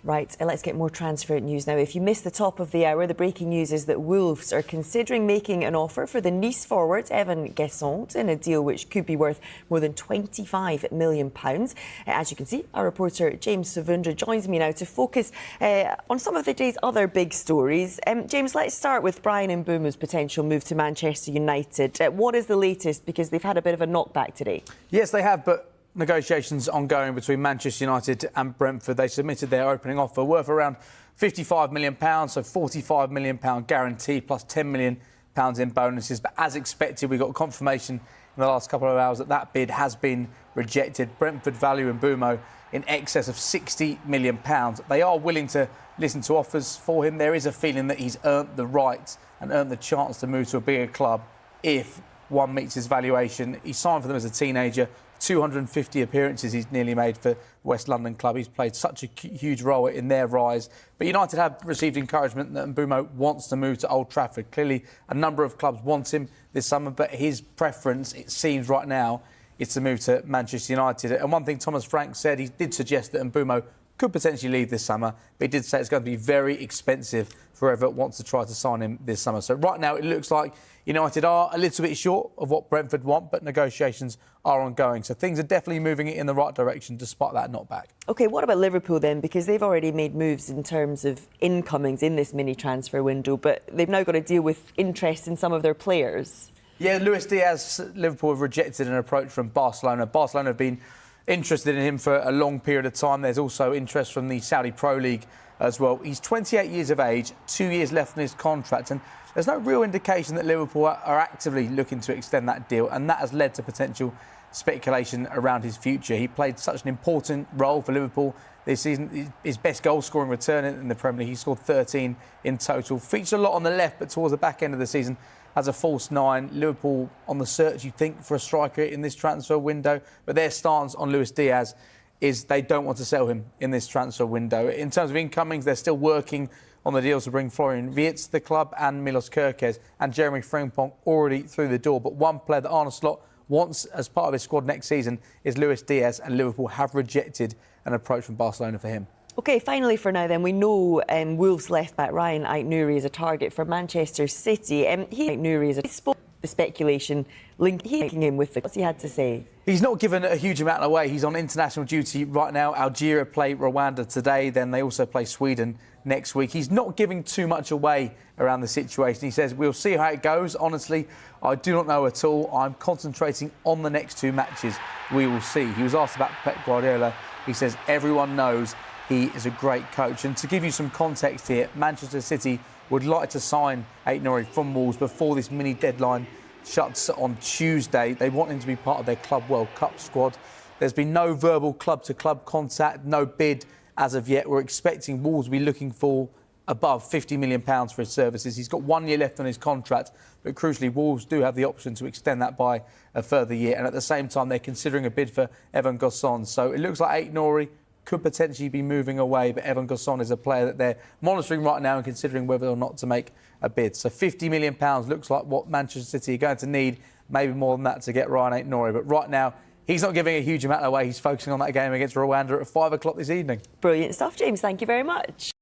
Right, let's get more transfer news now. If you missed the top of the hour, the breaking news is that Wolves are considering making an offer for the Nice forward, Evan Guessant, in a deal which could be worth more than £25 million. As you can see, our reporter James Savundra joins me now to focus on some of the day's other big stories. James, let's start with Bryan Mbeumo's potential move to Manchester United. What is the latest? Because they've had a bit of a knockback today. Yes, they have, but negotiations ongoing between Manchester United and Brentford. They submitted their opening offer worth around £55 million, so £45 million guarantee plus £10 million in bonuses. But as expected, we got confirmation in the last couple of hours that that bid has been rejected. Brentford value Mbeumo in excess of £60 million. They are willing to listen to offers for him. There is a feeling that he's earned the right and earned the chance to move to a bigger club if one meets his valuation. He signed for them as a teenager. 250 appearances he's nearly made for West London club. He's played such a huge role in their rise. But United have received encouragement that Mbeumo wants to move to Old Trafford. Clearly, a number of clubs want him this summer, but his preference, it seems right now, is to move to Manchester United. And one thing Thomas Frank said, he did suggest that Mbeumo could potentially leave this summer, but he did say it's going to be very expensive for whoever wants to try to sign him this summer. So right now it looks like United are a little bit short of what Brentford want, but negotiations are ongoing. So things are definitely moving in the right direction despite that knockback. OK, what about Liverpool then? Because they've already made moves in terms of incomings in this mini transfer window, but they've now got to deal with interest in some of their players. Yeah, Luis Diaz, Liverpool have rejected an approach from Barcelona. Barcelona have been interested in him for a long period of time. There's also interest from the Saudi Pro League as well. He's 28 years of age, 2 years left on his contract, and there's no real indication that Liverpool are actively looking to extend that deal, and that has led to potential speculation around his future. He played such an important role for Liverpool this season. His best goal-scoring return in the Premier League, he scored 13 in total. Featured a lot on the left, but towards the back end of the season as a false nine. Liverpool on the search, you think, for a striker in this transfer window, but their stance on Luis Diaz is they don't want to sell him in this transfer window. In terms of incomings, they're still working on the deals to bring Florian Wirtz to the club and Milos Kerkez and Jeremy Frimpong already through the door. But one player that Arne Slot wants as part of his squad next season is Luis Diaz, and Liverpool have rejected an approach from Barcelona for him. OK, finally for now then, we know Wolves left-back Ryan Nouri is a target for Manchester City. Nouri is the speculation linking him with what's he had to say? He's not given a huge amount away. He's on international duty right now. Algeria play Rwanda today, then they also play Sweden next week. He's not giving too much away around the situation. He says, we'll see how it goes. Honestly, I do not know at all. I'm concentrating on the next two matches. We will see. He was asked about Pep Guardiola. He says, everyone knows he is a great coach. And to give you some context here, Manchester City would like to sign Nouri from Wolves before this mini deadline shuts on Tuesday. They want him to be part of their Club World Cup squad. There's been no verbal club-to-club contact, no bid as of yet. We're expecting Wolves to be looking for above £50 million for his services. He's got 1 year left on his contract, but crucially, Wolves do have the option to extend that by a further year. And at the same time, they're considering a bid for Evan Guessant. So it looks like Nouri could potentially be moving away, but Evan Guessant is a player that they're monitoring right now and considering whether or not to make a bid. So £50 million looks like what Manchester City are going to need, maybe more than that, to get Ryan Nouri. But right now, he's not giving a huge amount away. He's focusing on that game against Rwanda at 5 o'clock this evening. Brilliant stuff, James. Thank you very much.